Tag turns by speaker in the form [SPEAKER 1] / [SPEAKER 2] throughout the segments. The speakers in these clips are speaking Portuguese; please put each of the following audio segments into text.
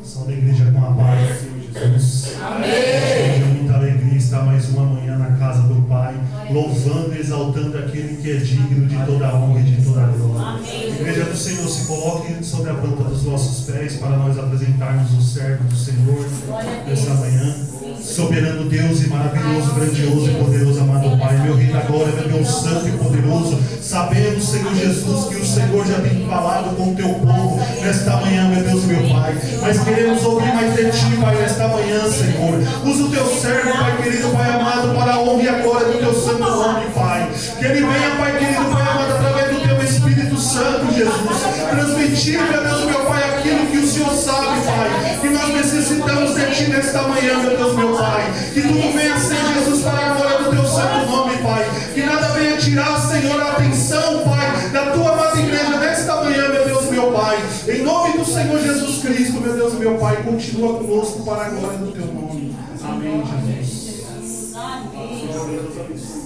[SPEAKER 1] Salve a igreja com a paz do Senhor Jesus. Amém. É muita alegria estar mais uma manhã na casa do Pai, louvando e exaltando aquele que é digno de toda a honra e de toda a glória. Amém. Igreja do Senhor, se coloque sobre a planta dos vossos pés para nós apresentarmos o servo do Senhor nesta manhã. Soberano Deus e maravilhoso, grandioso e poderoso, amado Pai, meu Rei da Glória, meu Deus santo e poderoso, sabemos, Senhor Jesus, que o Senhor já tem falado com o teu povo nesta manhã, meu Deus, meu Pai, mas queremos ouvir mais de ti, Pai, nesta manhã, Senhor. Usa o teu servo, Pai querido, Pai amado, para a honra e a glória do teu santo nome, Pai. Que ele venha, Pai querido, Pai amado, através do teu Espírito Santo, Jesus, transmitir, meu Deus, meu Pai, aquilo que o Senhor sabe, Pai, que nós necessitamos de ti nesta manhã, meu Deus, meu Pai. Que tudo venha a ser, Jesus, para a glória do teu santo nome, Pai. Que nada venha tirar, Senhor, a atenção, Pai, da tua amada igreja nesta manhã, meu Deus, meu Pai. Em nome do Senhor Jesus Cristo, meu Deus, meu Pai, continua conosco para a glória do teu nome. Amém, Jesus.
[SPEAKER 2] Amém.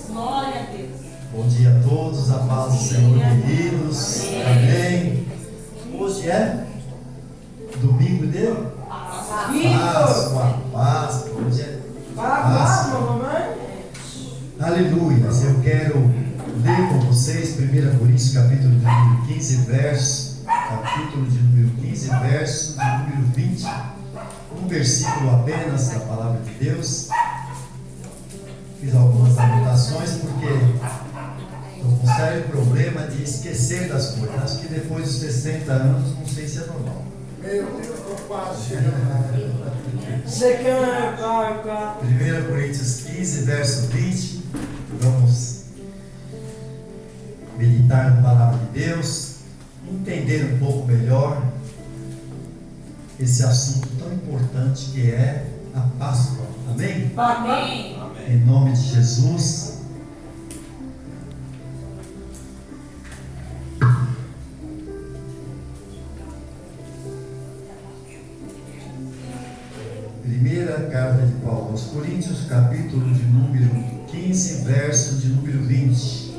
[SPEAKER 2] Glória a Deus.
[SPEAKER 3] Bom dia a todos, a paz do Senhor, queridos. Amém. Hoje é domingo de Páscoa, Páscoa. Hoje é Páscoa. Aleluia. Eu quero ler com vocês 1 Coríntios, capítulo de número 15, capítulo de número 15, verso de número 20. Um versículo apenas da palavra de Deus. Fiz algumas anotações porque estou com um sério problema de esquecer das coisas. Acho que depois dos 60 anos, não sei se é normal.
[SPEAKER 4] Meu Deus, estou quase chegando. Você quer
[SPEAKER 3] 1 Coríntios 15, verso 20. Vamos meditar na palavra de Deus, entender um pouco melhor esse assunto tão importante que é a Páscoa. Amém?
[SPEAKER 2] Amém.
[SPEAKER 3] Em nome de Jesus. Primeira carta de Paulo aos Coríntios, capítulo de número 15, verso de número 20.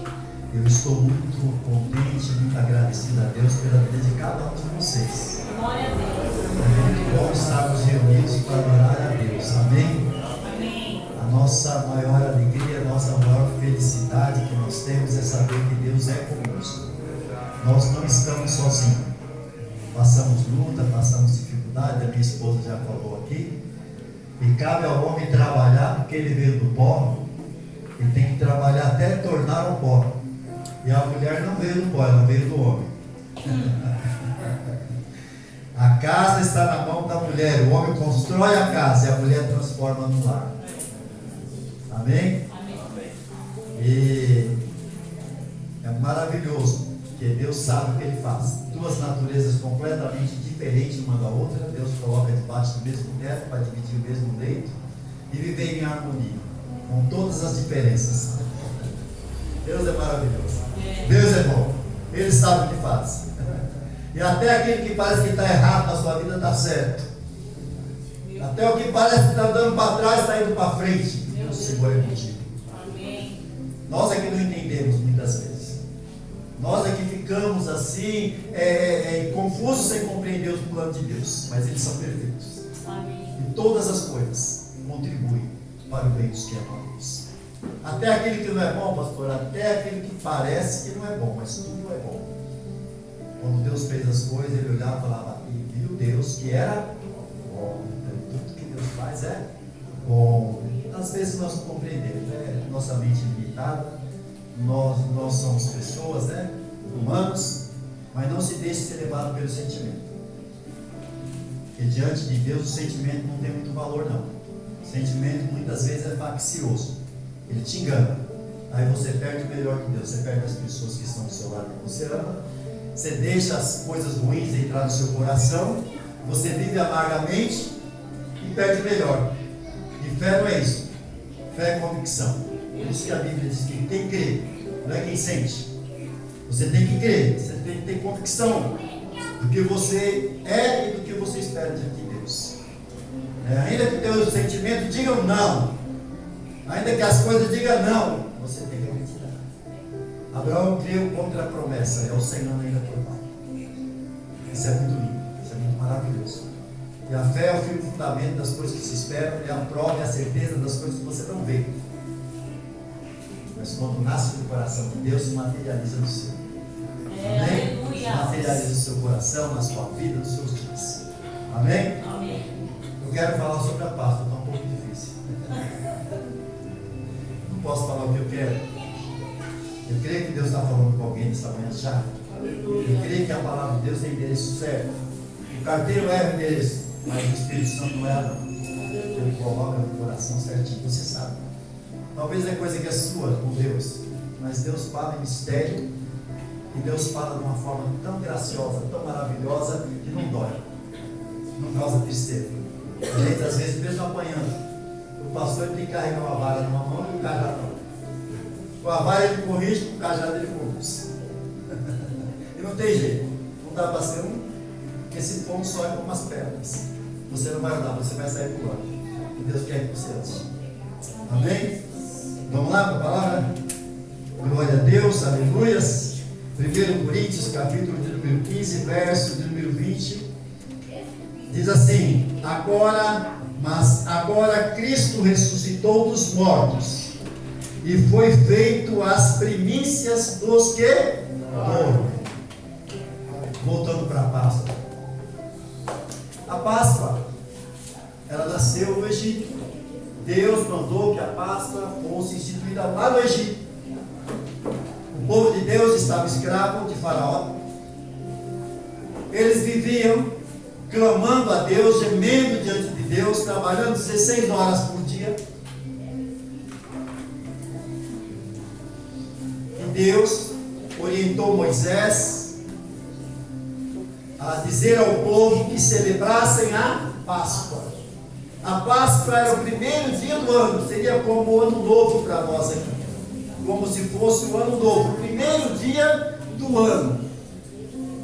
[SPEAKER 3] Eu estou muito contente, muito agradecido a Deus pela vida de cada um de vocês.
[SPEAKER 2] Glória a Deus.
[SPEAKER 3] É muito bom estarmos reunidos para adorar a Deus. Amém?
[SPEAKER 2] Amém.
[SPEAKER 3] A nossa maior alegria, a nossa maior felicidade que nós temos é saber que Deus é conosco. Nós não estamos sozinhos. Passamos luta, passamos dificuldade, a minha esposa já falou aqui. E cabe ao homem trabalhar, porque ele veio do pó. Ele tem que trabalhar até tornar o pó. E a mulher não veio do pó, ela veio do homem. A casa está na mão da mulher. O homem constrói a casa e a mulher transforma no lar. Amém?
[SPEAKER 2] Amém.
[SPEAKER 3] E é maravilhoso, porque Deus sabe o que Ele faz. Duas naturezas completamente diferentes uma da outra. Deus coloca debaixo do mesmo teto para dividir o mesmo leito e viver em harmonia, com todas as diferenças. Deus é maravilhoso. Deus é bom. Ele sabe o que faz. E até aquele que parece que está errado na sua vida está certo. Até o que parece que está dando para trás está indo para frente. O Senhor é contigo.
[SPEAKER 2] Amém.
[SPEAKER 3] Nós é que não entendemos muitas vezes. Nós é que ficamos assim, confusos sem compreender os planos de Deus. Mas eles são perfeitos.
[SPEAKER 2] Amém.
[SPEAKER 3] E todas as coisas contribuem para o bem dos que amam a Deus. Até aquele que não é bom, pastor, até aquele que parece que não é bom, mas tudo é bom. Quando Deus fez as coisas, ele olhava e falava, e viu Deus que era bom. Então, tudo que Deus faz é bom. Às vezes nós não compreendemos, nossa mente é limitada, nós somos pessoas, humanos, mas não se deixe ser levado pelo sentimento. Porque diante de Deus o sentimento não tem muito valor não. O sentimento muitas vezes é faccioso, ele te engana. Aí você perde o melhor de Deus, você perde as pessoas que estão do seu lado que você ama, você deixa as coisas ruins entrar no seu coração, você vive amargamente e perde o melhor. E fé não é isso, fé é convicção. Por isso que a Bíblia diz que quem crê, não é quem sente. Você tem que crer, você tem que ter convicção do que você é e do que você espera diante de Deus. Ainda que o teu sentimento diga não, ainda que as coisas digam não, você tem que acreditar. Abraão creu contra a promessa, é o Senhor ainda que vai. Isso é muito lindo, isso é muito maravilhoso. E a fé é o firme fundamento das coisas que se esperam, é a prova e a certeza das coisas que você não vê. Mas quando nasce do coração de Deus, se materializa no seu. Amém? Se materializa no seu coração, na sua vida, nos seus dias. Amém?
[SPEAKER 2] Amém.
[SPEAKER 3] Eu quero falar sobre a Páscoa, está um pouco difícil. Não posso falar o que eu quero. Eu creio que Deus está falando com alguém nessa manhã já. Eu creio que a palavra de Deus tem endereço certo. O carteiro erra o endereço, mas o Espírito Santo não erra não. Ele coloca no coração certinho, você sabe. Talvez é coisa que é sua com Deus, mas Deus fala em mistério, e Deus fala de uma forma tão graciosa, tão maravilhosa, que não dói, não causa tristeza. A gente às vezes mesmo apanhando, o pastor tem que carregar uma vara numa mão e o cajado não. Com a vara ele corrige, com o cajado ele conduz. E não tem jeito, não dá para ser um, porque se for um só é como as pernas. Você não vai andar, você vai sair pulando. E Deus quer que você ande. Amém? Vamos lá para a palavra? Glória a Deus, aleluias. 1 Coríntios, capítulo de número 15, verso de número 20. Diz assim: agora Cristo ressuscitou dos mortos e foi feito as primícias dos que dormem. Voltando para a Páscoa. A Páscoa, ela nasceu no Egito. Deus mandou que a Páscoa fosse instituída lá no Egito. O povo de Deus estava escravo de Faraó. Eles viviam clamando a Deus, gemendo diante de Deus, trabalhando 16 horas por dia. E Deus orientou Moisés a dizer ao povo que celebrassem a Páscoa. A Páscoa era o primeiro dia do ano, seria como o ano novo para nós aqui, como se fosse o ano novo, o primeiro dia do ano.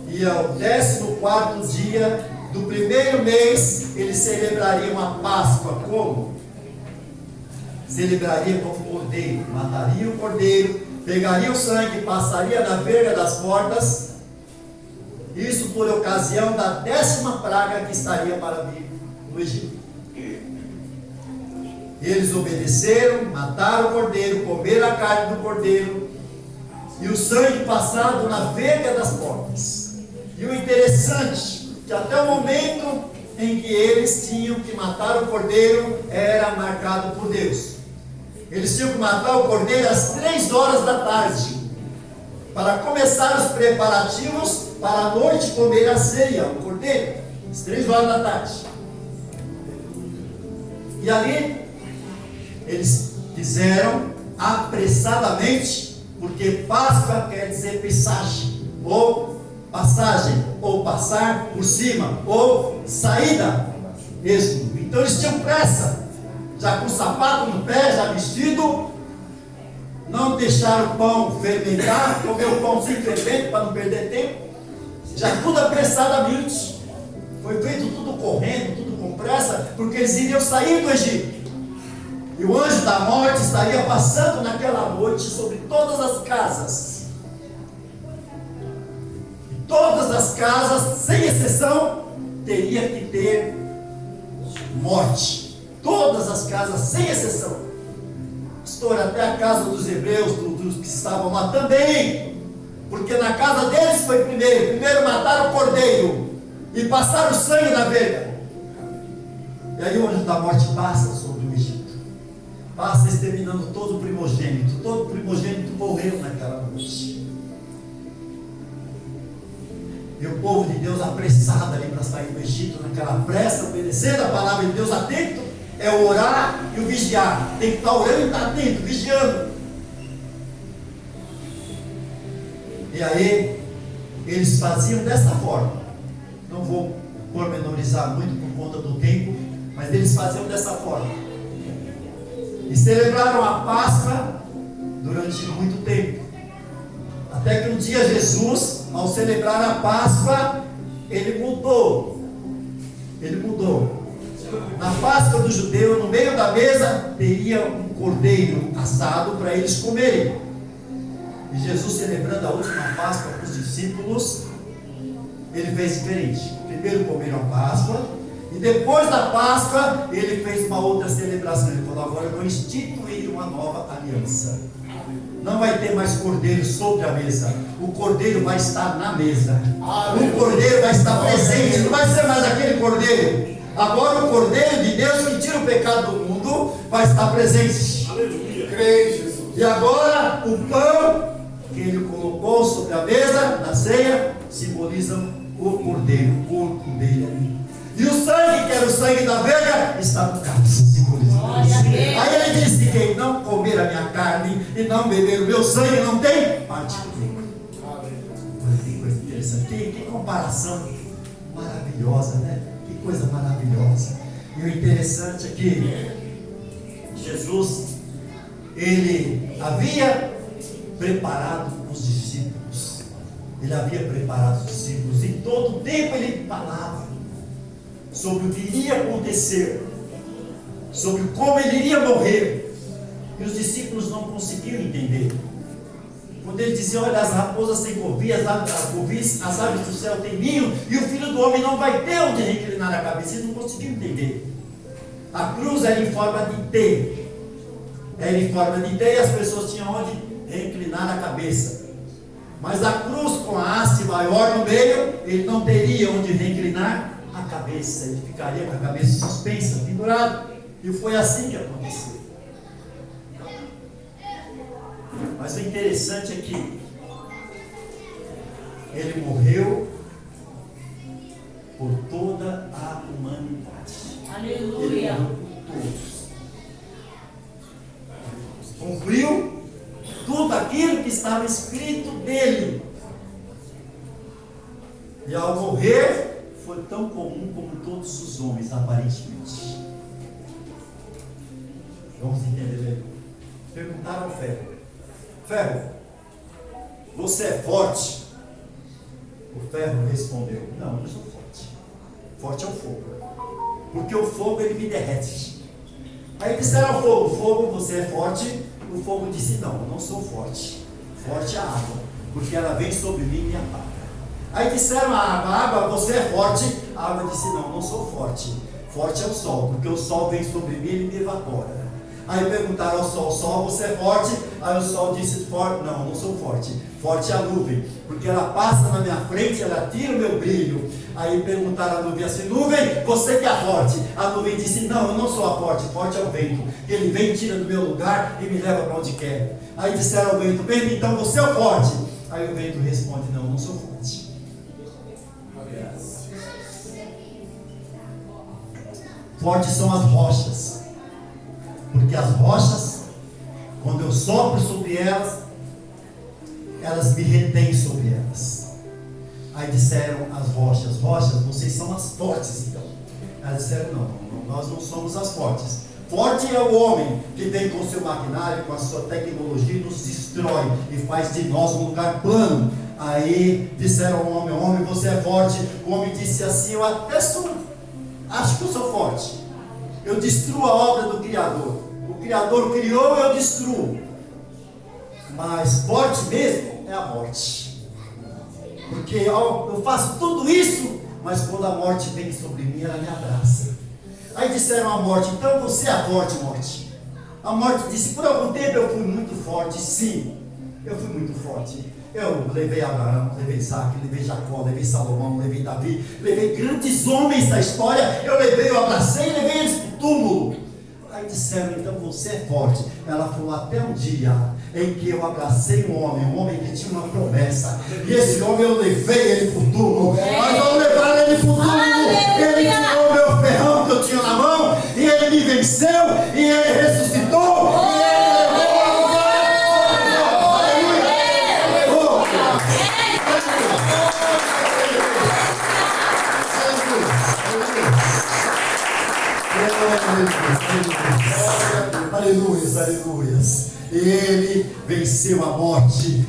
[SPEAKER 3] E ao 14º dia do primeiro mês, eles celebrariam a Páscoa. Como? Celebrariam com o cordeiro, matariam o cordeiro, pegariam o sangue, passaria na verga das portas. Isso por ocasião da 10ª praga que estaria para vir no Egito. Eles obedeceram, mataram o cordeiro, comeram a carne do cordeiro e o sangue passado na verga das portas. E o interessante, que até o momento em que eles tinham que matar o cordeiro, era marcado por Deus. Eles tinham que matar o cordeiro às 3 horas da tarde, para começar os preparativos para a noite comer a ceia, o cordeiro, às 3 horas da tarde. E ali, eles fizeram apressadamente, porque Páscoa quer dizer passagem, ou passar por cima, ou saída mesmo. Então eles tinham pressa, já com o sapato no pé, já vestido, não deixaram o pão fermentar, comer o pão sem fermento para não perder tempo, já tudo apressadamente, foi feito tudo correndo, tudo com pressa, porque eles iriam sair do Egito. E o anjo da morte estaria passando naquela noite sobre todas as casas. E todas as casas, sem exceção, teria que ter morte. Todas as casas, sem exceção. Pastor, até a casa dos hebreus, dos que estavam lá também. Porque na casa deles foi primeiro. Primeiro mataram o cordeiro e passaram o sangue na verga. E aí o anjo da morte passa sobre o Egito. Passa exterminando todo primogênito. Todo primogênito morreu naquela noite. E o povo de Deus apressado ali para sair do Egito, naquela pressa, obedecendo a palavra de Deus, atento, é o orar e o vigiar. Tem que estar orando e estar atento, vigiando. E aí, eles faziam dessa forma. Não vou pormenorizar muito por conta do tempo, mas eles faziam dessa forma. E celebraram a Páscoa durante muito tempo. Até que um dia Jesus, ao celebrar a Páscoa, ele mudou. Na Páscoa do judeu, no meio da mesa, teria um cordeiro assado para eles comerem. E Jesus, celebrando a última Páscoa com os discípulos, ele fez diferente. Primeiro comeram a Páscoa, E depois da Páscoa, ele fez uma outra celebração. Ele falou: agora eu vou instituir uma nova aliança. Não vai ter mais cordeiro sobre a mesa. O cordeiro vai estar na mesa. O cordeiro vai estar presente. Não vai ser mais aquele cordeiro. Agora o cordeiro de Deus que tira o pecado do mundo vai estar presente.
[SPEAKER 4] Aleluia. Creio, Jesus.
[SPEAKER 3] E agora o pão que ele colocou sobre a mesa na ceia simboliza o cordeiro, o corpo dele ali. E o sangue, que era o sangue da ovelha, está no cálice, simboliza. Aí ele disse: quem não comer a minha carne e não beber o meu sangue não tem parte comigo. Que coisa interessante, que comparação maravilhosa, né? Que coisa maravilhosa. E o interessante é que Jesus, ele havia preparado os discípulos. Ele havia preparado os discípulos. E todo o tempo ele falava sobre o que iria acontecer, sobre como ele iria morrer. E os discípulos não conseguiam entender. Quando ele dizia: olha, as raposas têm covil, as aves do céu têm ninho, e o Filho do Homem não vai ter onde reclinar a cabeça. Eles não conseguiam entender. A cruz era em forma de T. Era em forma de T, e as pessoas tinham onde reclinar a cabeça. Mas a cruz com a haste maior no meio, ele não teria onde reclinar a cabeça. Ele ficaria com a cabeça suspensa, pendurado. E foi assim que aconteceu. Mas o interessante é que ele morreu por toda a humanidade.
[SPEAKER 2] Aleluia.
[SPEAKER 3] Ele morreu por todos. Cumpriu tudo aquilo que estava escrito dele. E ao morrer, foi tão comum como todos os homens, aparentemente. Vamos entender. Perguntaram ao Ferro: Ferro, você é forte? O Ferro respondeu: não, eu não sou forte. Forte é o fogo, porque o fogo ele me derrete. Aí disseram ao fogo: fogo, você é forte? O fogo disse: não, eu não sou forte. Forte é a água, porque ela vem sobre mim e me apaga. Aí disseram à água: você é forte? A água disse: não, não sou forte. Forte é o sol, porque o sol vem sobre mim e ele me evapora. Aí perguntaram ao sol: sol, você é forte? Aí o sol disse: não, não sou forte. Forte é a nuvem, porque ela passa na minha frente, ela tira o meu brilho. Aí perguntaram à nuvem assim: nuvem, você que é forte? A nuvem disse: não, eu não sou a forte. Forte é o vento, ele vem, tira do meu lugar e me leva para onde quer. Aí disseram ao vento: vento, então você é o forte. Aí o vento responde: não, eu não sou forte. Fortes são as rochas, porque as rochas, quando eu sopro sobre elas, elas me retêm sobre elas. Aí disseram as rochas: rochas, vocês são as fortes então. Elas disseram: não, nós não somos as fortes. Forte é o homem que vem com o seu maquinário, com a sua tecnologia, nos destrói e faz de nós um lugar plano. Aí disseram ao homem: homem, você é forte. O homem disse assim: eu até sou, acho que eu sou forte. Eu destruo a obra do Criador. O Criador criou, eu destruo. Mas forte mesmo é a morte. Porque eu faço tudo isso, mas quando a morte vem sobre mim, ela me abraça. Aí disseram à morte: então você é forte, morte. A morte disse: por algum tempo eu fui muito forte. Sim, eu fui muito forte. Eu levei Abraão, levei Isaac, levei Jacó, levei Salomão, levei Davi, levei grandes homens da história. Eu levei, eu abracei e levei eles para o túmulo. Aí disseram: então você é forte. Ela falou: até um dia em que eu abracei um homem que tinha uma promessa. E esse homem eu levei ele para o túmulo. Mas ao levar ele para o túmulo, ele tirou o meu ferrão que eu tinha na mão, e ele me venceu, e ele ressuscitou, e ele levou aleluias, aleluias. Ele venceu a morte.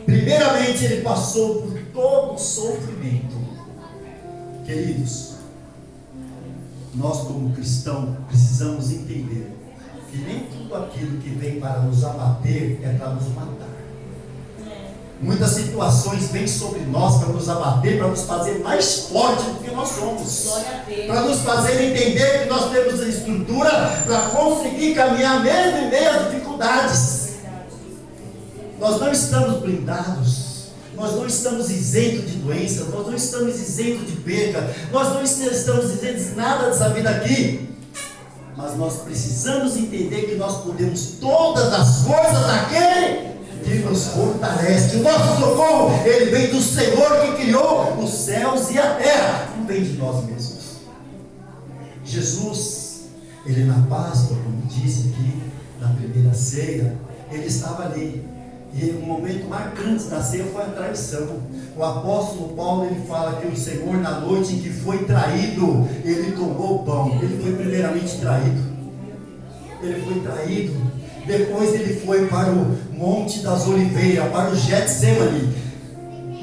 [SPEAKER 3] Primeiramente, ele passou por todo o sofrimento. Queridos, nós como cristãos precisamos entender que nem tudo aquilo que vem para nos abater é para nos matar. Muitas situações vêm sobre nós para nos abater, para nos fazer mais forte do que nós somos.
[SPEAKER 2] Glória a Deus.
[SPEAKER 3] Para nos fazer entender que nós temos a estrutura para conseguir caminhar mesmo em meio às dificuldades. Nós não estamos blindados. Nós não estamos isentos de doença, nós não estamos isentos de perda, nós não estamos isentos de nada dessa vida aqui. Mas nós precisamos entender que nós podemos todas as coisas naquele que nos fortalece. O nosso socorro, ele vem do Senhor que criou os céus e a terra, não vem de nós mesmos. Jesus, ele na Páscoa, como disse aqui, na primeira ceia, ele estava ali. E o momento marcante da ceia foi a traição. O apóstolo Paulo, ele fala que o Senhor, na noite em que foi traído, ele tomou o pão. Ele foi primeiramente traído. Ele foi traído. Depois ele foi para o Monte das Oliveiras, para o Getsemane.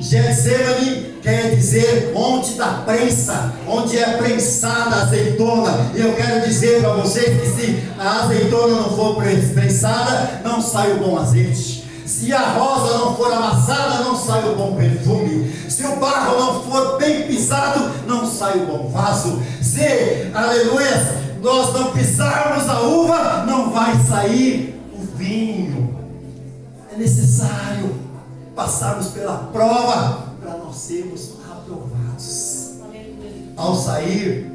[SPEAKER 3] Getsemane quer dizer monte da prensa, onde é prensada a azeitona. E eu quero dizer para vocês que se a azeitona não for prensada, não sai o bom azeite. Se a rosa não for amassada, não sai o bom perfume. Se o barro não for bem pisado, não sai o bom vaso. Se, aleluia, nós não pisarmos a uva, não vai sair o vinho. É necessário passarmos pela prova para nós sermos aprovados. Ao sair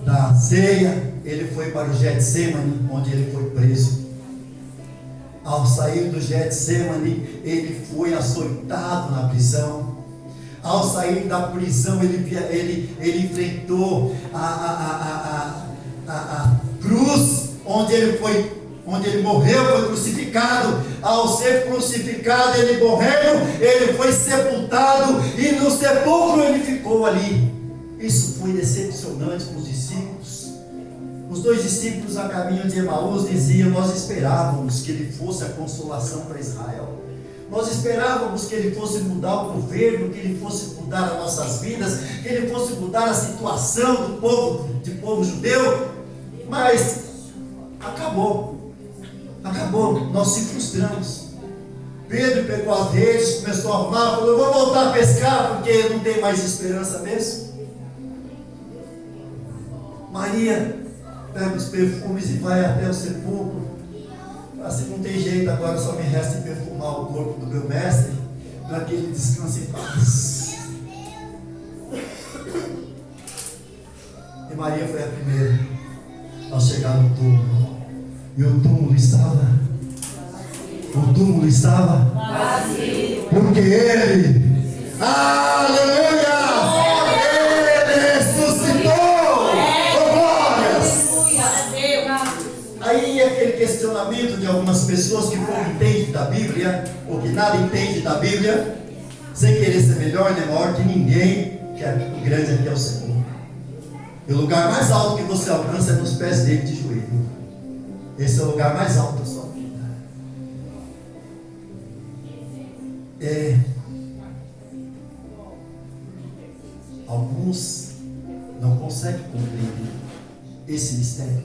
[SPEAKER 3] da ceia, ele foi para o Getsemane, onde ele foi preso. Ao sair do Getsemane, ele foi açoitado na prisão. Ao sair da prisão, ele enfrentou a cruz, onde ele morreu, foi crucificado. Ao ser crucificado, ele morreu, ele foi sepultado, e no sepulcro ele ficou ali. Isso foi decepcionante para os discípulos. Os 2 discípulos a caminho de Emaús diziam: nós esperávamos que ele fosse a consolação para Israel. Nós esperávamos que ele fosse mudar o governo, que ele fosse mudar as nossas vidas, que ele fosse mudar a situação do povo judeu. Mas acabou. Nós se frustramos. Pedro pegou as redes, começou a arrumar, falou: eu vou voltar a pescar porque não tem mais esperança mesmo. Maria pega os perfumes e vai até o sepulcro. Assim, não tem jeito, agora só me resta perfumar o corpo do meu mestre, para que ele descanse em paz. E Maria foi a primeira ao chegar no túmulo. E o túmulo estava
[SPEAKER 2] vazio.
[SPEAKER 3] Porque ele, aleluia, aí aquele questionamento de algumas pessoas que pouco entendem da Bíblia, ou que nada entendem da Bíblia, sem querer ser melhor nem maior que ninguém, que o grande aqui é o Senhor. E o lugar mais alto que você alcança é nos pés dele de joelho. Esse é o lugar mais alto da sua vida. Alguns não conseguem compreender esse mistério.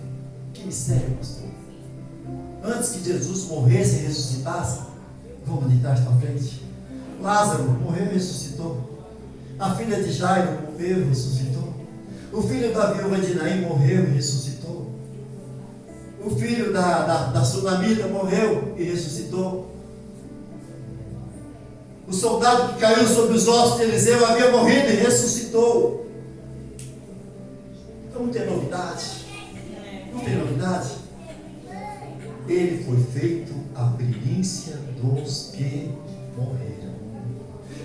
[SPEAKER 3] Que mistério, pastor? Antes que Jesus morresse e ressuscitasse, vamos de trás para frente. Lázaro morreu e ressuscitou. A filha de Jairo morreu e ressuscitou. O filho da viúva de Naim morreu e ressuscitou. O filho da sunamita morreu e ressuscitou. O soldado que caiu sobre os ossos de Eliseu havia morrido e ressuscitou. Então não tem novidade. Não tem novidade. Ele foi feito a primícia dos que morreram.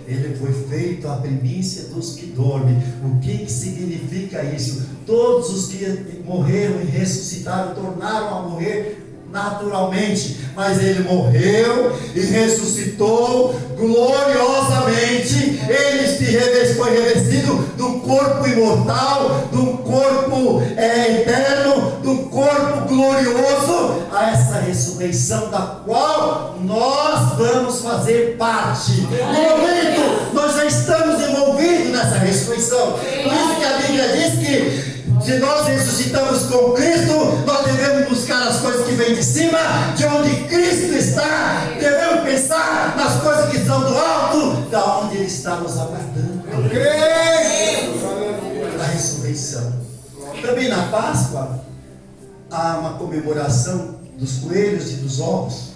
[SPEAKER 3] Ele foi feito a primícia dos que dormem. O que significa isso? Todos os que morreram e ressuscitaram tornaram a morrer naturalmente, mas ele morreu e ressuscitou gloriosamente. Ele foi revestido de um corpo imortal, de um corpo eterno, de um corpo glorioso, a essa ressurreição da qual nós vamos fazer parte. No momento, nós já estamos envolvidos nessa ressurreição. Por isso que a Bíblia diz que se nós ressuscitamos com Cristo, nós devemos buscar as coisas que vêm de cima, de onde Cristo está. Devemos pensar nas coisas que são do alto, da onde Ele está nos aguardando. A ressurreição. Também na Páscoa há uma comemoração dos coelhos e dos ovos.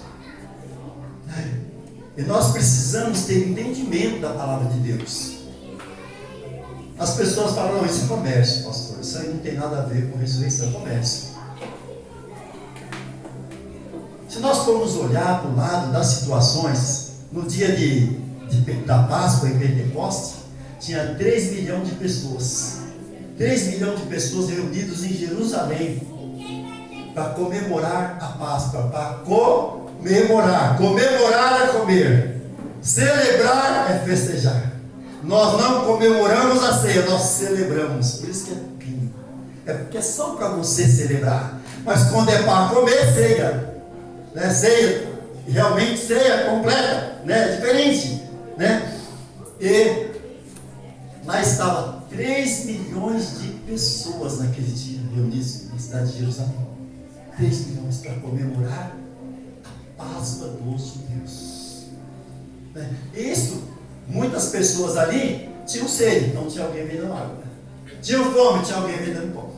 [SPEAKER 3] E nós precisamos ter entendimento da palavra de Deus. As pessoas falam, não, isso é comércio, pastor. Isso aí não tem nada a ver com ressurreição, é comércio. Se nós formos olhar para o lado das situações, no dia da Páscoa e Pentecostes, tinha 3 milhões de pessoas. 3 milhões de pessoas reunidas em Jerusalém para comemorar a Páscoa, para comemorar. Comemorar é comer. Celebrar é festejar. Nós não comemoramos a ceia, nós celebramos. Por isso que é pouquinho. É porque é só para você celebrar. Mas quando é para comer, ceia. Né? Ceia, realmente ceia completa, né? Diferente, né? E lá estava 3 milhões de pessoas naquele dia reunidas na cidade de Jerusalém. 3 milhões para comemorar a Páscoa dos judeus. Né? Isso, muitas pessoas ali tinham sede, então tinha alguém vendendo água. Tinham fome, tinha alguém vendendo pão.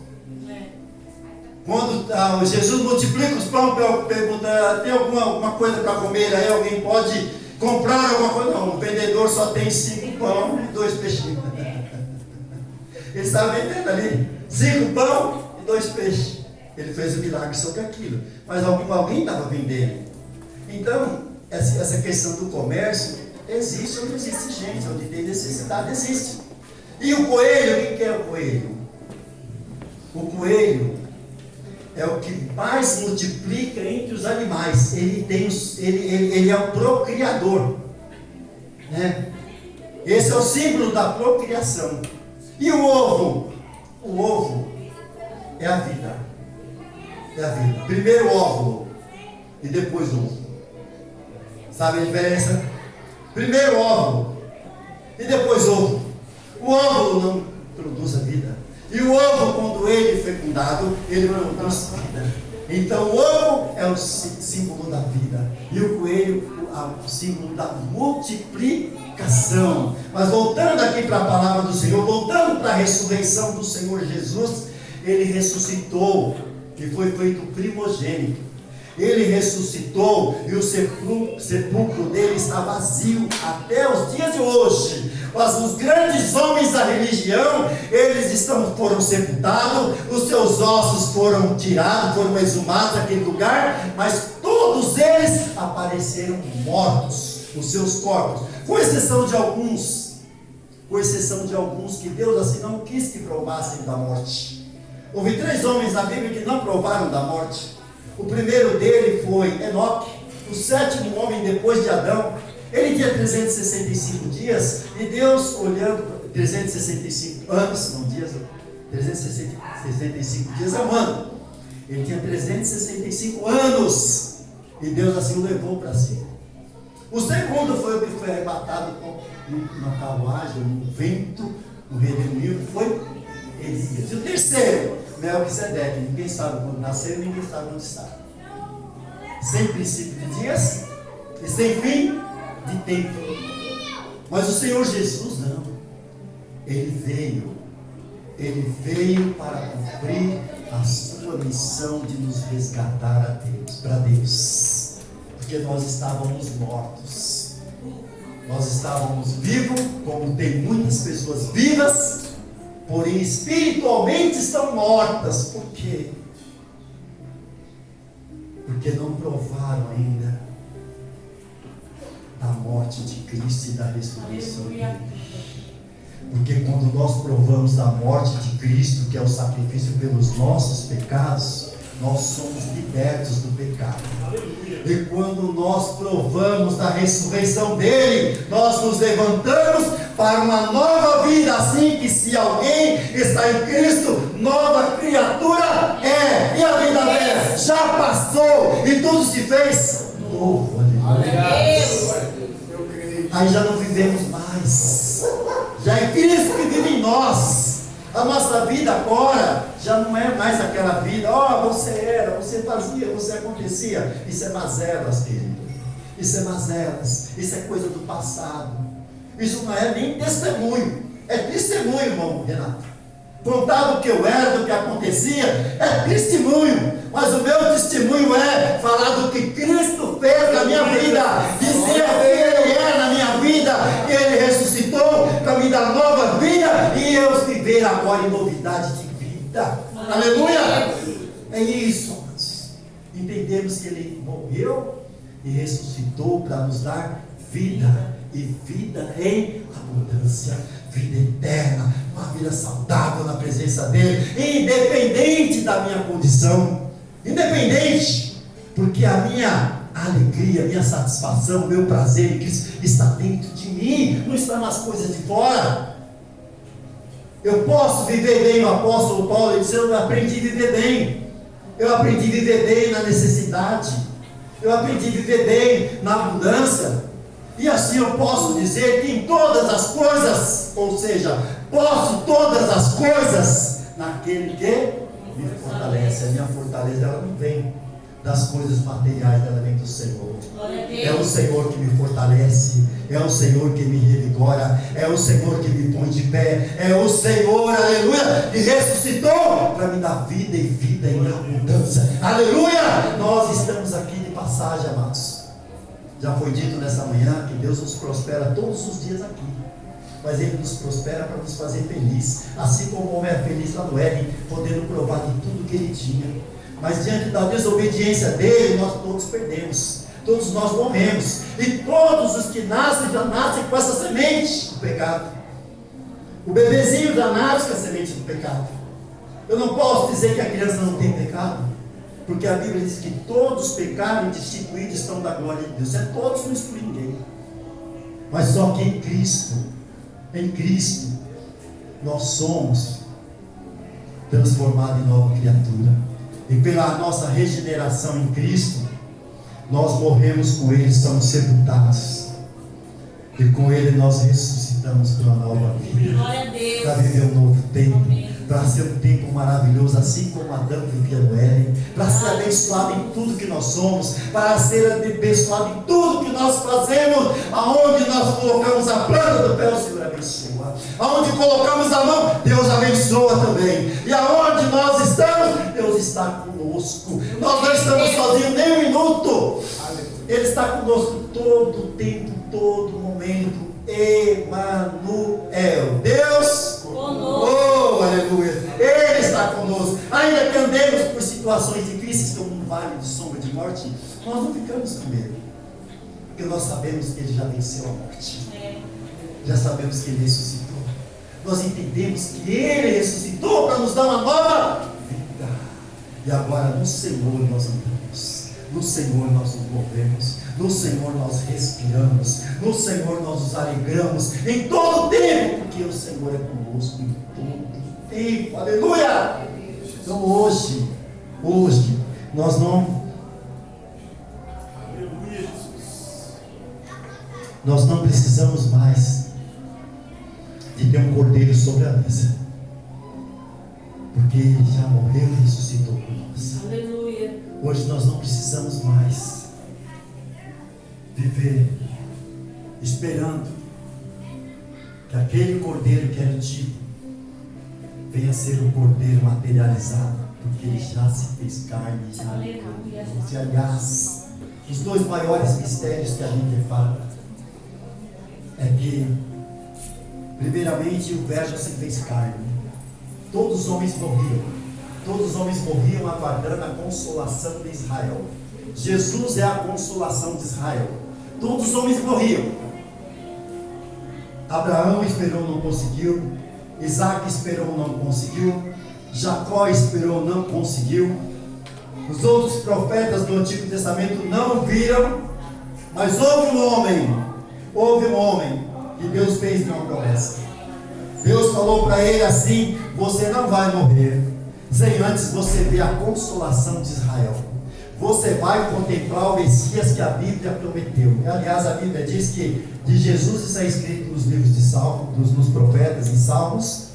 [SPEAKER 3] Quando Jesus multiplica os pães, pergunta, tem alguma coisa para comer aí? Alguém pode comprar alguma coisa? Não, o vendedor só tem 5 pão e 2 peixinhos. Ele estava vendendo ali 5 pão e 2 peixes. Ele fez um milagre sobre aquilo. Mas alguém estava vendendo. Então, essa questão do comércio existe onde existe gente, onde tem necessidade, existe. E o coelho, o que é o coelho? O coelho é o que mais multiplica entre os animais. Ele é o procriador, né? Esse é o símbolo da procriação. E o ovo? O ovo é a vida. É a vida. Primeiro óvulo e depois ovo. Sabe a diferença? Primeiro óvulo e depois ovo. O óvulo não produz a vida. E o ovo, quando ele é fecundado, ele produz vida. Então o ovo é o símbolo da vida. E o coelho é o símbolo da multiplicação. Mas voltando aqui para a palavra do Senhor, voltando para a ressurreição do Senhor Jesus, ele ressuscitou e foi feito primogênito. Ele ressuscitou e o sepulcro dele está vazio até os dias de hoje. Mas os grandes homens da religião, eles foram sepultados, os seus ossos foram tirados, foram exumados daquele lugar, mas todos eles apareceram mortos, os seus corpos, com exceção de alguns que Deus assim não quis que provassem da morte. Houve 3 homens na Bíblia que não provaram da morte. O primeiro dele foi Enoque, o 7º homem depois de Adão. Ele tinha 365 dias e Deus olhando, 365 anos, não dias, 365 dias é um ano. Ele tinha 365 anos e Deus assim o levou para si. O segundo foi o que foi arrebatado numa carruagem, no vento, no redemoinho, foi Elias. E o terceiro, Melquisedeque, ninguém sabe quando nasceu, ninguém sabe onde está. Sem princípio de dias e sem fim de tempo. Mas o Senhor Jesus não. Ele veio para cumprir a sua missão de nos resgatar para Deus. Porque nós estávamos mortos. Nós estávamos vivos, como tem muitas pessoas vivas, porém espiritualmente estão mortas. Por quê? Porque não provaram ainda da morte de Cristo e da ressurreição dele. Porque quando nós provamos da morte de Cristo, que é o sacrifício pelos nossos pecados, nós somos libertos do pecado. E quando nós provamos da ressurreição dele, nós nos levantamos para uma nova vida, assim que se alguém está em Cristo, nova criatura é. E a vida velha já passou e tudo se fez novo. Aí já não vivemos mais. Já é Cristo que vive em nós. A nossa vida agora já não é mais aquela vida, você era, você fazia, você acontecia. Isso é mazelas, querido. Isso é mazelas, isso é coisa do passado. Isso não é nem testemunho, é testemunho, irmão Renato. Contar do que eu era, do que acontecia, é testemunho. Mas o meu testemunho é falar do que Cristo fez na minha vida, dizer o que Ele é na minha vida, que Ele ressuscitou para me dar nova vida e eu viver agora em novidade de vida. Aleluia! É isso, amados. Entendemos que Ele morreu e ressuscitou para nos dar vida, e vida em abundância, vida eterna, uma vida saudável na presença dEle, independente da minha condição, independente, porque a minha alegria, a minha satisfação, o meu prazer em Cristo está dentro de mim, não está nas coisas de fora. Eu posso viver bem, o apóstolo Paulo disse, eu aprendi a viver bem, eu aprendi a viver bem na necessidade, eu aprendi a viver bem na abundância. E assim eu posso dizer que em todas as coisas, ou seja, posso todas as coisas naquele que me fortalece. A minha fortaleza, ela não vem das coisas materiais, ela vem do Senhor. É o Senhor que me fortalece, é o Senhor que me revigora, é o Senhor que me põe de pé, é o Senhor, aleluia, que ressuscitou para me dar vida e vida em abundância. Aleluia! Nós estamos aqui de passagem, amados. Já foi dito nessa manhã que Deus nos prospera todos os dias aqui, mas Ele nos prospera para nos fazer feliz, assim como o homem é feliz lá no Éden, podendo provar de tudo que ele tinha. Mas diante da desobediência dele, nós todos perdemos, todos nós morremos, e todos os que nascem já nascem com essa semente do pecado. O bebezinho já nasce com a semente do pecado. Eu não posso dizer que a criança não tem pecado, porque a Bíblia diz que todos pecaram e destituídos estão da glória de Deus. É todos, não exclui ninguém. Mas só que em Cristo, nós somos transformados em nova criatura. E pela nossa regeneração em Cristo, nós morremos com Ele, somos sepultados. E com Ele nós ressuscitamos para uma nova vida. Para viver um novo tempo. Para ser um tempo maravilhoso, assim como Adão vivia no Éden, para ser abençoado em tudo que nós somos, para ser abençoado em tudo que nós fazemos. Aonde nós colocamos a planta do pé, o Senhor abençoa. Aonde colocamos a mão, Deus abençoa também. E aonde nós estamos, Deus está conosco. Nós não estamos sozinhos nem um minuto. Ele está conosco todo o tempo, todo momento. Emmanuel, Deus conosco. Oh, aleluia. Ele está conosco. Ainda que andemos por situações difíceis, como um vale de sombra de morte, nós não ficamos com medo, porque nós sabemos que Ele já venceu a morte. Já sabemos que Ele ressuscitou. Nós entendemos que Ele ressuscitou para nos dar uma nova vida. E agora no Senhor nós andamos, no Senhor nós nos movemos, no Senhor nós respiramos, no Senhor nós nos alegramos em todo o tempo, porque o Senhor é conosco em todo o tempo. Aleluia! Então hoje nós não precisamos mais de ter um cordeiro sobre a mesa, porque Ele já morreu e ressuscitou por nós.
[SPEAKER 2] Aleluia.
[SPEAKER 3] Hoje nós não precisamos mais viver esperando que aquele cordeiro que é antigo venha a ser um cordeiro materializado, porque Ele já se fez carne, já. Aliás, os dois maiores mistérios que a Bíblia fala é que, primeiramente, o Verbo se fez carne. Todos os homens morriam aguardando a consolação de Israel. Jesus é a consolação de Israel. Todos os homens morriam. Abraão esperou, não conseguiu. Isaac esperou, não conseguiu. Jacó esperou, não conseguiu. Os outros profetas do Antigo Testamento não viram. Mas houve um homem que Deus fez uma promessa. Deus falou para ele assim: você não vai morrer sem antes você ver a consolação de Israel. Você vai contemplar o Messias que a Bíblia prometeu. Aliás, a Bíblia diz que de Jesus está escrito nos livros de Salmos, nos profetas, em Salmos,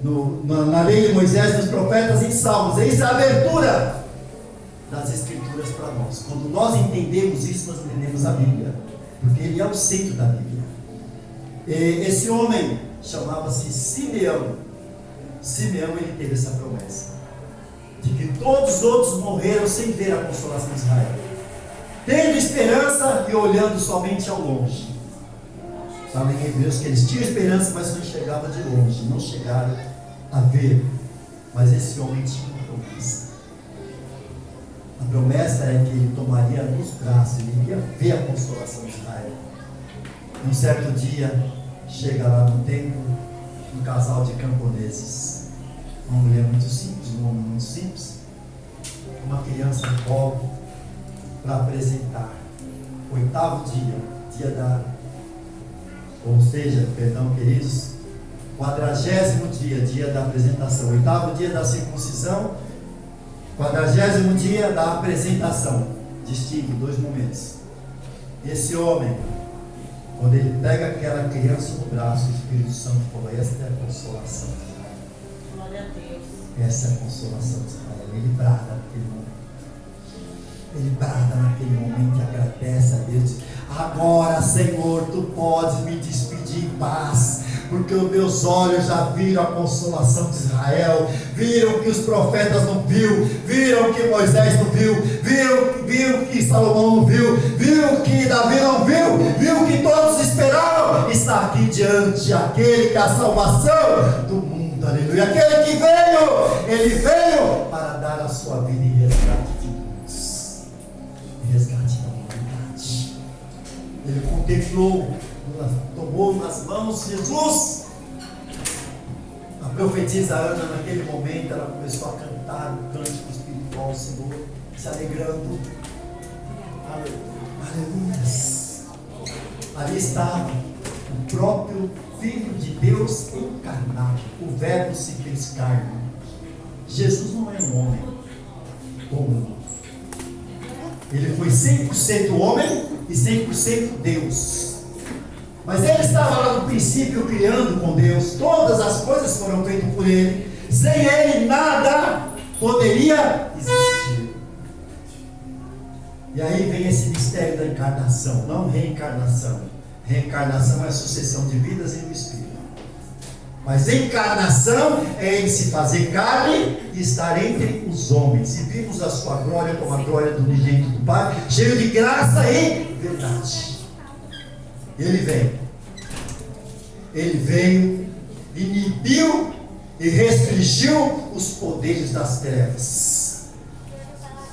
[SPEAKER 3] na lei de Moisés, nos profetas, em Salmos. Isso é a abertura das Escrituras Escrituras para nós. Quando nós entendemos isso, nós entendemos a Bíblia, porque ele é o centro da Bíblia. Esse homem chamava-se Simeão. Simeão, ele teve essa promessa de que todos os outros morreram sem ver a consolação de Israel, tendo esperança e olhando somente ao longe. Fala em Hebreus que eles tinham esperança, mas não enxergavam de longe, não chegaram a ver. Mas esse homem tinha uma promessa. A promessa era que ele tomaria nos braços, ele iria ver a consolação de Israel. Um certo dia, chega lá no templo um casal de camponeses, uma mulher muito simples, um homem muito simples, uma criança no colo, para apresentar. 8º dia da, ou seja, perdão, queridos, 40º dia da apresentação, 8º dia da circuncisão, 40º dia da apresentação. Distingue 2 momentos. Esse homem, quando ele pega aquela criança no braço, o Espírito Santo falou: esta é a consolação.
[SPEAKER 2] Glória a Deus.
[SPEAKER 3] Essa é a consolação de Israel. Ele brada naquele momento. Ele brada naquele momento e agradece a Deus. Agora, Senhor, tu podes me despedir em paz, porque os meus olhos já viram a consolação de Israel, viram que os profetas não viram que Moisés não viram que Salomão não viram que Davi não viu que todos esperaram. Está aqui diante aquele que é a salvação do mundo, aleluia. Aquele que ele veio para dar a sua vida em resgate de muitos, em resgate da humanidade. Ele contemplou, tomou nas mãos Jesus. A profetisa Ana, naquele momento, ela começou a cantar um cântico espiritual ao Senhor, se alegrando. Aleluia. Ali estava o próprio Filho de Deus encarnado. O Verbo se fez carne. Jesus não é um homem comum. Ele foi 100% homem e 100% Deus. Mas ele estava lá no princípio criando com Deus. Todas as coisas foram feitas por ele. Sem ele nada poderia existir. E aí vem esse mistério da encarnação, não reencarnação. Reencarnação é a sucessão de vidas em um espírito. Mas encarnação é ele se fazer carne e estar entre os homens. E vimos a sua glória como a glória do unigênito do Pai, cheio de graça e verdade. Ele veio, inibiu e restringiu os poderes das trevas.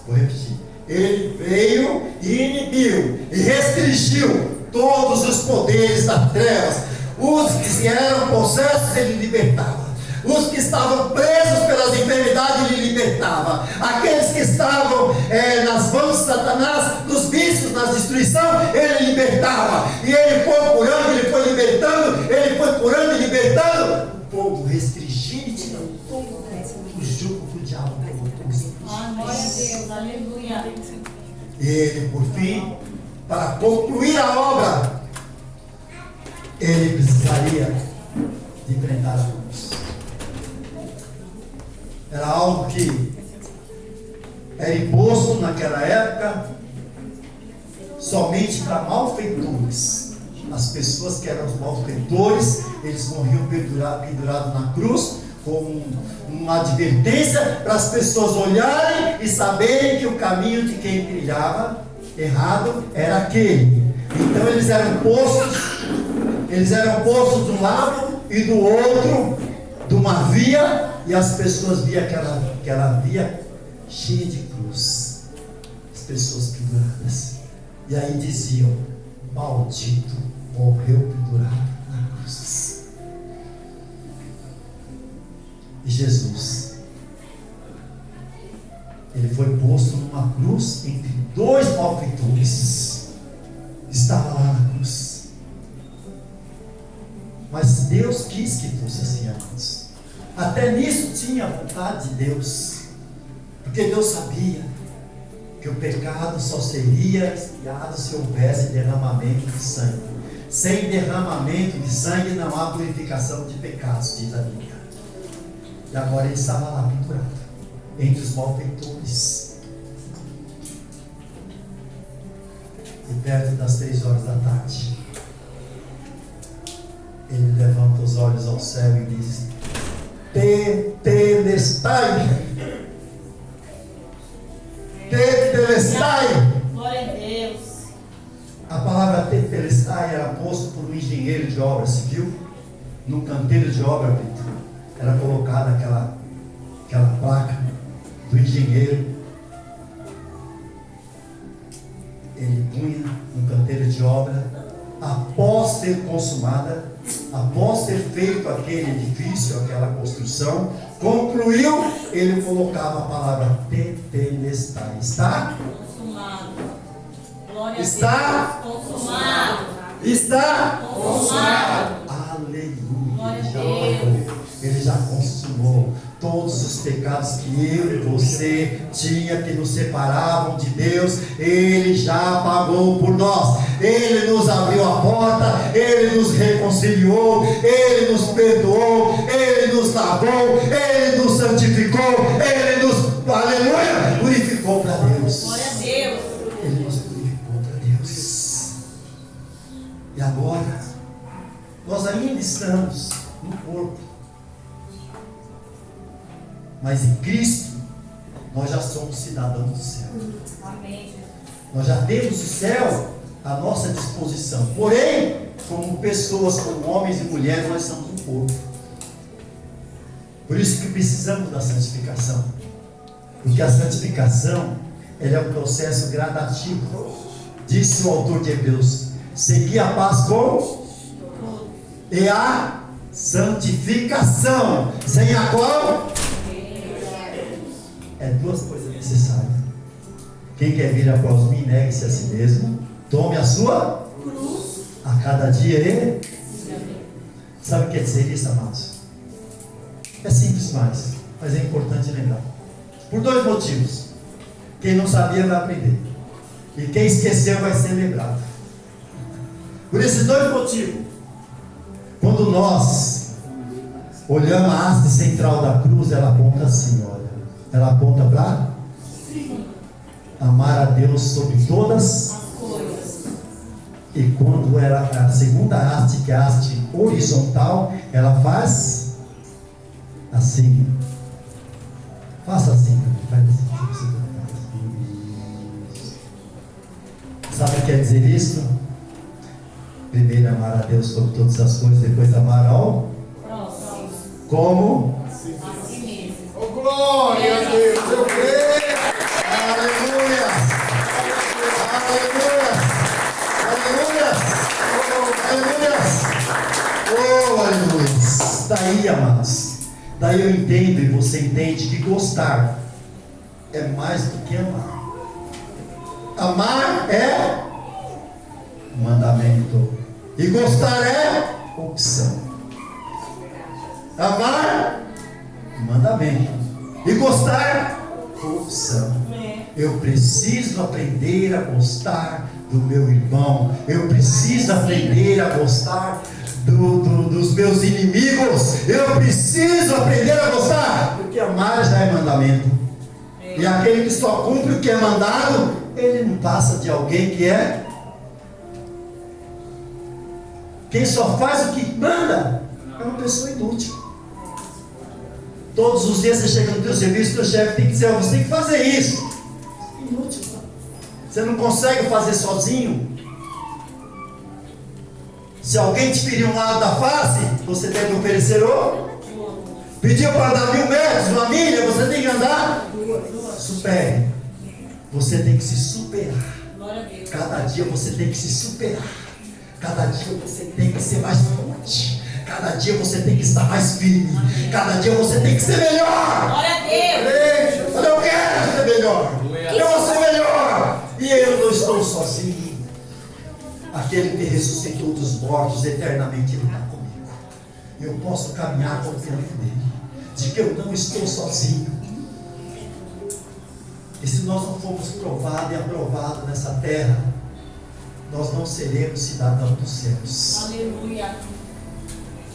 [SPEAKER 3] Vou repetir. Ele veio e inibiu e restringiu todos os poderes das trevas. Os que eram possessos, ele libertava. Os que estavam presos pelas enfermidades, ele libertava. Aqueles que estavam nas mãos de Satanás, nos vícios, na destruição, ele libertava. E ele foi curando, ele foi libertando, ele foi curando e libertando o povo, restringindo e tirando todo o jugo que o diabo colocou.
[SPEAKER 2] Glória a Deus, aleluia.
[SPEAKER 3] E ele, por fim, para concluir a obra, ele precisaria de enfrentar a cruz. Era algo que era imposto naquela época somente para malfeitores. As pessoas que eram os malfeitores, eles morriam pendurados na cruz, como uma advertência para as pessoas olharem e saberem que o caminho de quem trilhava errado era aquele. Então eles eram postos de um lado e do outro de uma via, e as pessoas viam aquela via cheia de cruz, as pessoas penduradas, e aí diziam: maldito, morreu pendurado na cruz. E Jesus, ele foi posto numa cruz entre 2 malfeitores. Estava lá na cruz. Mas Deus quis que fosse assim, amados. Até nisso tinha a vontade de Deus, porque Deus sabia que o pecado só seria expiado se houvesse derramamento de sangue. Sem derramamento de sangue não há purificação de pecados, diz a Bíblia. E agora ele estava lá pendurado entre os malfeitores. E perto das 3 horas da tarde, ele levanta os olhos ao céu e diz: Tetelestai. Tetelestai.
[SPEAKER 2] Glória a Deus.
[SPEAKER 3] A palavra tetelestai era posto por um engenheiro de obra civil num canteiro de obra, Brito. Era colocada aquela placa do engenheiro. Ele punha no canteiro de obra, após ter consumada, após ter feito aquele edifício, aquela construção, concluiu, ele colocava a palavra tetelestai. Está?
[SPEAKER 2] Consumado. Glória
[SPEAKER 3] Está?
[SPEAKER 2] a Deus. Consumado.
[SPEAKER 3] Está?
[SPEAKER 2] Consumado.
[SPEAKER 3] Aleluia.
[SPEAKER 2] Glória a
[SPEAKER 3] Ele já
[SPEAKER 2] Deus.
[SPEAKER 3] pagou. Ele já consumou todos os pecados que eu e você tinha, que nos separavam de Deus. Ele já pagou por nós. Ele nos abriu a porta, Ele nos reconciliou, Ele nos perdoou, Ele nos lavou, Ele nos santificou, Ele nos, aleluia, purificou para Deus.
[SPEAKER 2] Glória a Deus.
[SPEAKER 3] Ele nos purificou para Deus. E agora, nós ainda estamos no corpo, mas em Cristo nós já somos cidadãos do céu.
[SPEAKER 2] Amém.
[SPEAKER 3] Nós já temos o céu à nossa disposição. Porém, como pessoas, como homens e mulheres, nós somos um corpo. Por isso que precisamos da santificação. Porque a santificação, ela é um processo gradativo. Disse o autor de Hebreus: segui a paz com e a santificação, sem a qual é 2 coisas necessárias. Quem quer vir após mim, negue-se a si mesmo, tome a sua cruz a cada dia e... Sabe o que quer dizer isso, amados? É simples mas é importante lembrar. Por 2 motivos. Quem não sabia vai aprender, e quem esqueceu vai ser lembrado. Por esses 2 motivos, quando nós olhamos a haste central da cruz, ela aponta assim, olha. Ela aponta para amar a Deus sobre todas
[SPEAKER 2] As coisas.
[SPEAKER 3] E quando ela, a segunda haste, que é a haste horizontal, ela faz assim. Faça assim, faz assim. Sabe o que quer dizer isso? Primeiro amar a Deus sobre todas as coisas, depois amar ao
[SPEAKER 2] Próximo.
[SPEAKER 3] como?
[SPEAKER 2] A si mesmo.
[SPEAKER 4] Oh, glória a Deus, eu creio.
[SPEAKER 3] Aleluia! Aleluia! Aleluia! Oh, aleluia! Daí, amados, daí eu entendo e você entende que gostar é mais do que amar. Amar é mandamento e gostar é opção. Amar, mandamento, e gostar, opção. Eu preciso aprender a gostar do meu irmão. Eu preciso aprender a gostar dos meus inimigos. Eu preciso aprender a gostar, porque amar já é mandamento. E aquele que só cumpre o que é mandado, ele não passa de alguém que é. Quem só faz o que manda é uma pessoa inútil. Todos os dias você chega no teu serviço, teu chefe tem que dizer: você tem que fazer isso. Inútil. Você não consegue fazer sozinho. Se alguém te pedir um lado da face, você tem que oferecer outro. Pediu para dar 1000 metros, uma milha, você tem que andar. Supere. Você tem que se superar. Cada dia você tem que se superar. Cada dia você tem que ser mais forte. Cada dia você tem que estar mais firme. Cada dia você tem que ser melhor.
[SPEAKER 2] Glória a Deus.
[SPEAKER 3] Eu quero ser melhor. Eu vou ser melhor. E eu não estou sozinho. Aquele que ressuscitou dos mortos eternamente, Ele está comigo. Eu posso caminhar confiando nele, de que eu não estou sozinho. E se nós não formos provados e aprovados nessa terra, nós não seremos cidadãos dos céus.
[SPEAKER 2] Aleluia.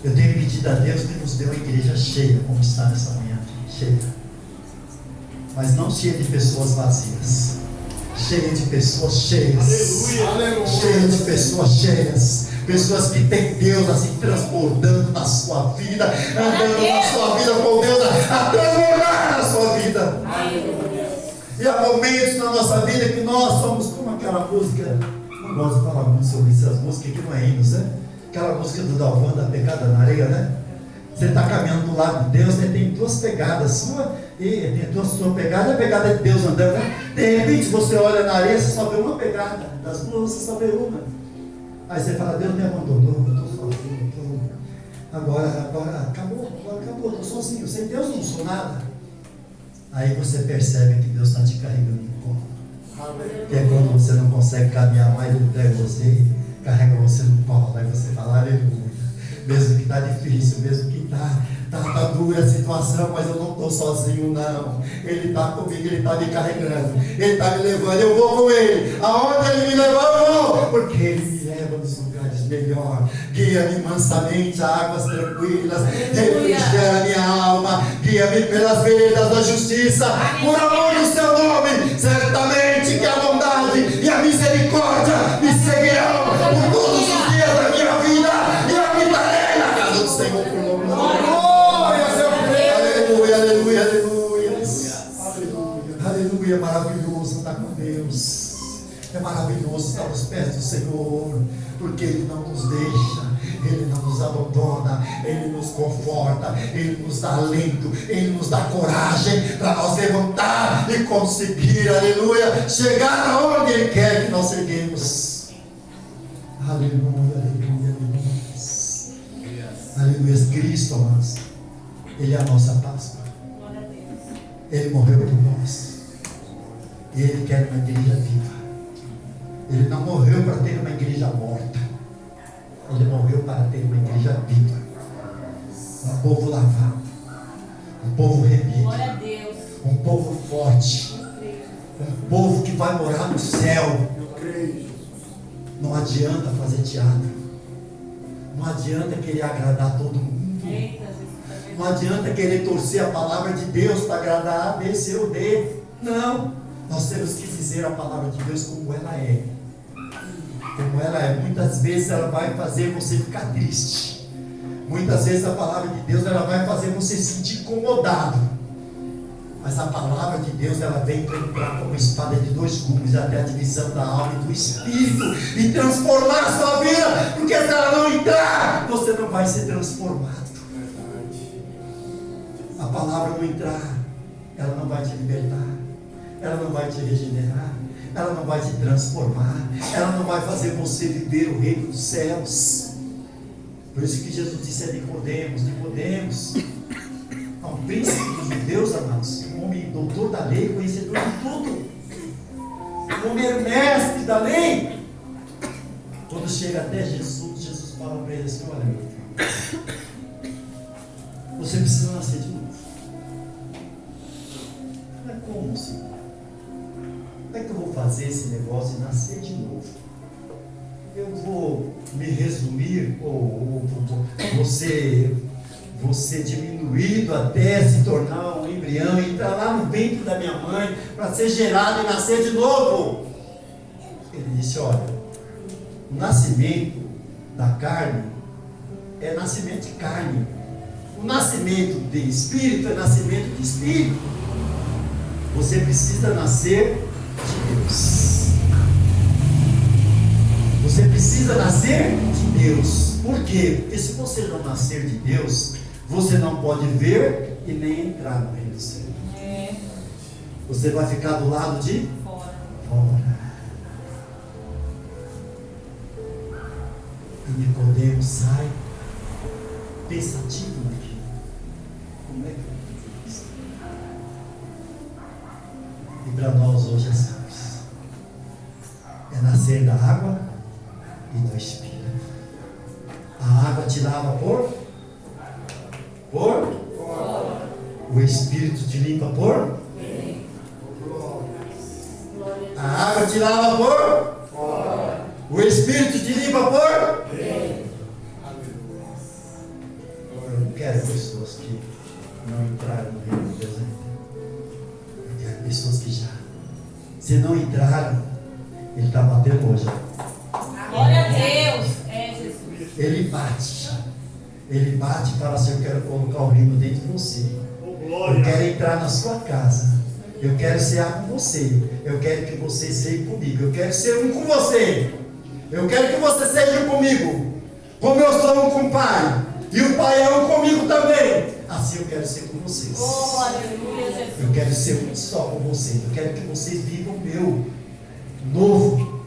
[SPEAKER 3] Eu tenho pedido a Deus que nos dê uma igreja cheia, como está nessa manhã aqui, cheia. Mas não cheia de pessoas vazias, cheia de pessoas cheias.
[SPEAKER 4] Aleluia.
[SPEAKER 3] Cheia de pessoas cheias. Pessoas que têm Deus assim transbordando na sua vida, andando na sua vida com Deus a transbordar na sua vida. E há momentos na nossa vida que nós somos como aquela música. Não gosto de falar muito sobre essas músicas que não é hinos, né? Aquela música do Dalvan, da Pegada na Areia, né? Você está caminhando do lado de Deus, né? Tem duas pegadas, sua pegada e a pegada de Deus andando, né? De repente você olha na areia, você só vê uma pegada, das duas você só vê uma. Aí você fala, Deus me abandonou, eu estou sozinho, agora acabou, estou sozinho, sem Deus não sou nada. Aí você percebe que Deus está te carregando em colo. Que é quando você não consegue caminhar mais, Ele pega você e carrega você no colo. Aí você fala, aleluia. Mesmo que está difícil, mesmo que está dura a situação, mas eu não estou sozinho não. Ele está comigo, Ele está me carregando, Ele está me levando, eu vou com Ele. Aonde Ele me levar, eu vou, porque Ele me leva nos lugares melhores. Guia-me mansamente a águas tranquilas, refrigera minha alma, guia-me pelas veredas da justiça, por amor do seu nome. Certamente que a bondade e a misericórdia me seguirão por todos os dias da minha vida, e eu habitarei na casa do Senhor por longo tempo. Aleluia, aleluia, aleluia. Aleluia, maravilhoso estar com Deus. É maravilhoso estar aos pés do Senhor, porque Ele não nos deixa, Ele não nos abandona, Ele nos conforta, Ele nos dá alento, Ele nos dá coragem para nós levantar e conseguir, aleluia, chegar aonde Ele quer que nós cheguemos. Aleluia, aleluia, aleluia. Aleluia, Cristo, amados, Ele é a nossa Páscoa. Ele morreu por nós. E Ele quer uma igreja viva. Ele não morreu para ter uma igreja morta. Ele morreu para ter uma igreja viva. Um povo lavado. Um povo remido.
[SPEAKER 2] Glória a Deus.
[SPEAKER 3] Um povo forte. Um povo que vai morar no céu. Não adianta fazer teatro. Não adianta querer agradar todo mundo. Não adianta querer torcer a palavra de Deus para agradar A, B, C ou D. Não. Nós temos que dizer a palavra de Deus como ela é. Como ela é. Muitas vezes ela vai fazer você ficar triste. Muitas vezes a palavra de Deus ela vai fazer você se sentir incomodado. Mas a palavra de Deus ela vem para entrar como espada de dois gumes até a divisão da alma e do espírito e transformar a sua vida. Porque se ela não entrar, você não vai ser transformado. A palavra não entrar, ela não vai te libertar. Ela não vai te regenerar, ela não vai te transformar, ela não vai fazer você viver o reino dos céus. Por isso que Jesus disse a Nicodemos, a um príncipe dos judeus, amados, um homem doutor da lei, conhecedor de tudo, um homem mestre da lei. Quando chega até Jesus, Jesus fala para ele assim, olha meu filho, você precisa nascer de novo. Mas como, Senhor? Como é que eu vou fazer esse negócio de nascer de novo? Eu vou me resumir, ou você diminuído até se tornar um embrião, entrar lá no ventre da minha mãe, para ser gerado e nascer de novo. Ele disse, olha, o nascimento da carne é nascimento de carne. O nascimento de espírito é nascimento de espírito. Você precisa nascer de Deus. Você precisa nascer de Deus. Por quê? Porque se você não nascer de Deus, você não pode ver e nem entrar no reino do céu. Você vai ficar do lado de fora. E Nicodemo sai pensativo naquilo. Como é que eu vou fazer isso? E para nós hoje é simples. É nascer da água e do Espírito. A água te lava por? O Espírito te limpa por? A água te lava por? O Espírito te limpa por? Eu não quero pessoas que não entraram no reino de Deus ainda. Eu quero pessoas que já Se não entraram, ele está batendo hoje.
[SPEAKER 2] Glória a Deus. É Jesus.
[SPEAKER 3] Ele bate. Ele bate e fala assim: eu quero colocar o reino dentro de você. Eu quero entrar na sua casa. Eu quero cear com você. Eu quero que você seja comigo. Eu quero ser um com você. Eu quero que você seja comigo. Como eu sou um com o Pai. E o Pai é um comigo também. Assim eu quero ser com vocês.
[SPEAKER 2] Oh, aleluia, Jesus.
[SPEAKER 3] Eu quero ser um só com vocês. Eu quero que vocês vivam o meu novo.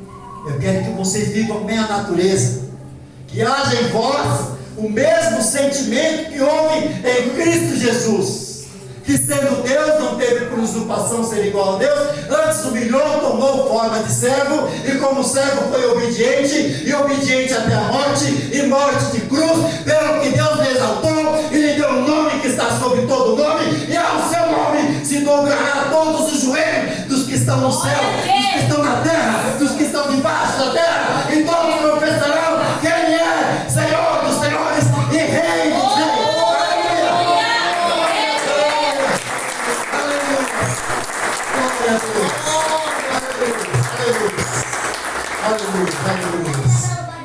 [SPEAKER 3] Eu quero que vocês vivam a minha natureza. Que haja em vós o mesmo sentimento que houve em Cristo Jesus. Que sendo Deus, não teve por usurpação ser igual a Deus, antes humilhou, tomou forma de servo, e como servo foi obediente, e obediente até a morte, e morte de cruz, pelo que Deus lhe exaltou, e lhe deu um nome que está sobre todo nome, e ao seu nome se dobrará todos os joelhos dos que estão no céu, dos que estão na terra, dos que estão debaixo da terra, e todos confessarão que Ele é Senhor dos senhores e Rei dos reis.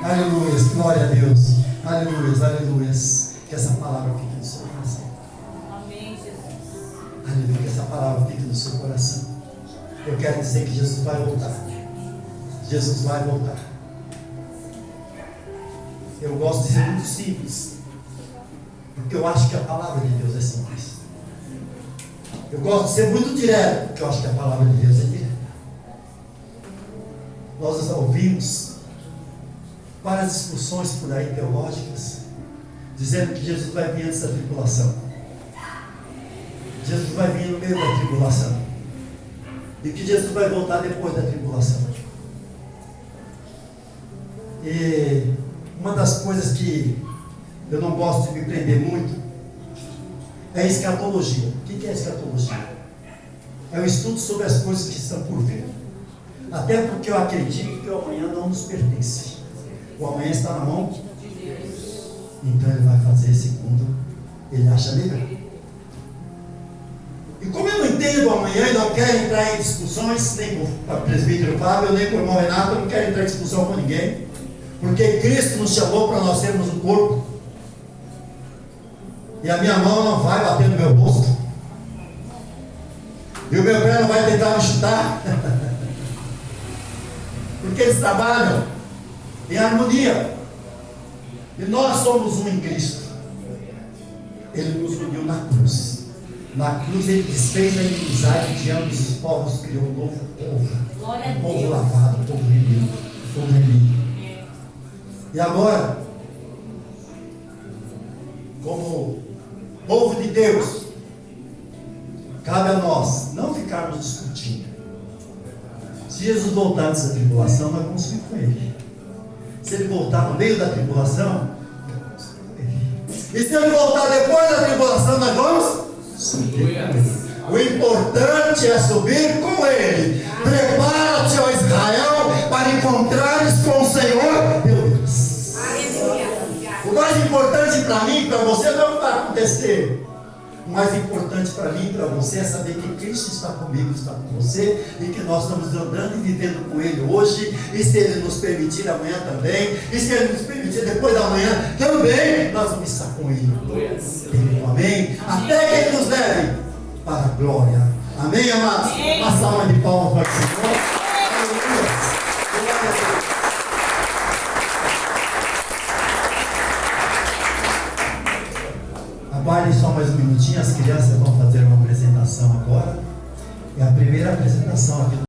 [SPEAKER 3] Aleluia, glória a Deus, aleluia, que essa palavra fique no seu coração,
[SPEAKER 2] Amém, Jesus.
[SPEAKER 3] aleluia, que essa palavra fique no seu coração. Eu quero dizer que Jesus vai voltar, Jesus vai voltar. Eu gosto de ser muito simples, porque eu acho que a palavra de Deus é simples. Eu gosto de ser muito direto, porque eu acho que a palavra de Deus é direta. Nós ouvimos várias discussões por aí teológicas, dizendo que Jesus vai vir antes da tribulação. Jesus vai vir no meio da tribulação. E que Jesus vai voltar depois da tribulação. E uma das coisas que eu não gosto de me prender muito é a escatologia. O que é a escatologia? É o estudo sobre as coisas que estão por vir. Até porque eu acredito que o amanhã não nos pertence. O amanhã está na mão de Deus. Então Ele vai fazer segundo Ele acha melhor. E como eu não entendo o amanhã e não quero entrar em discussões, nem com o presbítero Fábio, nem com o irmão Renato, eu não quero entrar em discussão com ninguém. Porque Cristo nos chamou para nós sermos um corpo. E a minha mão não vai bater no meu rosto. E o meu pé não vai tentar me chutar. Porque eles trabalham em harmonia. E nós somos um em Cristo. Ele nos uniu na cruz. Na cruz Ele desfez a inimizade de ambos os povos, criou um novo povo. Um povo lavado, um povo remido. Um povo remido. E agora, como povo de Deus, cabe a nós não ficarmos discutindo. Se Jesus voltar antes da tribulação, nós vamos subir com Ele. Se Ele voltar no meio da tribulação, nós vamos subir com Ele. E se Ele voltar depois da tribulação, nós vamos subir com Ele. O importante é subir com Ele. Prepara-te, ó Israel, para encontrares com o Senhor teu Deus. O mais importante para mim e para você não é o que vai acontecer. O mais importante para mim e para você é saber que Cristo está comigo, está com você, e que nós estamos andando e vivendo com Ele hoje, e se Ele nos permitir amanhã também, e se Ele nos permitir depois da manhã também, nós vamos estar com Ele. Amém? Até que Ele nos leve para a glória. Amém, amados? Uma salva de palmas para o Senhor. Aleluia. Aguardem só mais um minutinho, as crianças vão fazer uma apresentação agora. É a primeira apresentação aqui do